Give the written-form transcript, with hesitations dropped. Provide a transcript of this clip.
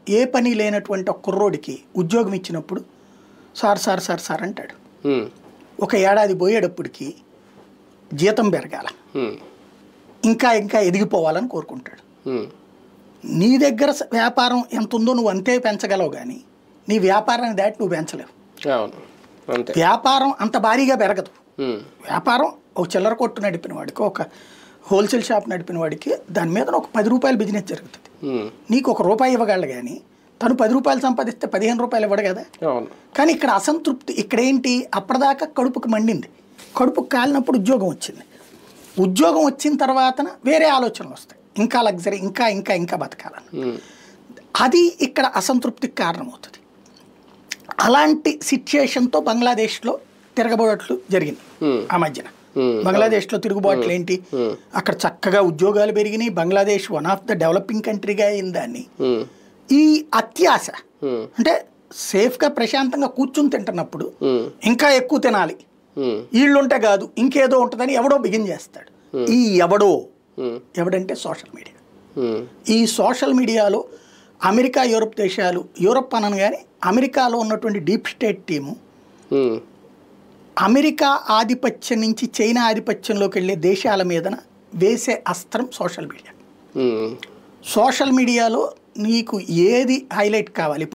ఏ పని లేనటువంటి ఒక కుర్రోడికి ఉద్యోగం ఇచ్చినప్పుడు సార్ సార్ సార్ సార్ అంటాడు. ఒక ఏడాది పోయేటప్పటికి జీతం పెరగాల, ఇంకా ఇంకా ఎదిగిపోవాలని కోరుకుంటాడు. నీ దగ్గర వ్యాపారం ఎంత ఉందో నువ్వు అంతే పెంచగలవు, కానీ నీ వ్యాపారాన్ని దాటి నువ్వు పెంచలేవు. వ్యాపారం అంత భారీగా పెరగదు. వ్యాపారం ఒక చిల్లర కొట్టు నడిపిన వాడికి, ఒక హోల్సేల్ షాప్ నడిపిన వాడికి దాని మీద ఒక 10 రూపాయల బిజినెస్ జరుగుతుంది. నీకు ₹1 ఇవ్వగలడు, కానీ తను 10 రూపాయలు సంపాదిస్తే 15 రూపాయలు ఇవ్వడు కదా. కానీ ఇక్కడ అసంతృప్తి, ఇక్కడ ఏంటి, అప్పటిదాకా కడుపుకి మండింది, కడుపుకి కాలినప్పుడు ఉద్యోగం వచ్చింది. ఉద్యోగం వచ్చిన తర్వాత వేరే ఆలోచనలు వస్తాయి, ఇంకా లగ్జరీ, ఇంకా ఇంకా ఇంకా బతకాలని. అది ఇక్కడ అసంతృప్తికి కారణమవుతుంది. అలాంటి సిచ్యుయేషన్తో బంగ్లాదేశ్లో తిరగబోట్లు జరిగింది ఆ మధ్యన. బంగ్లాదేశ్లో తిరుగుబాట్లు ఏంటి, అక్కడ చక్కగా ఉద్యోగాలు పెరిగినాయి, Bangladesh one of the developing కంట్రీగా అయింది. దాన్ని ఈ అత్యాశ, అంటే సేఫ్గా ప్రశాంతంగా కూర్చుని తింటున్నప్పుడు ఇంకా ఎక్కువ తినాలి, వీళ్ళుంటే కాదు ఇంకేదో ఉంటుందని ఎవడో బిగిన్ చేస్తాడు. ఈ ఎవడంటే సోషల్ మీడియా. ఈ సోషల్ మీడియాలో అమెరికా, యూరప్ దేశాలు, యూరప్ అనను కానీ అమెరికాలో ఉన్నటువంటి డీప్ స్టేట్ టీము అమెరికా ఆధిపత్యం నుంచి చైనా ఆధిపత్యంలోకి వెళ్ళే దేశాల మీదన వేసే అస్త్రం సోషల్ మీడియా. సోషల్ మీడియాలో నీకు ఏది హైలైట్ కావాలి,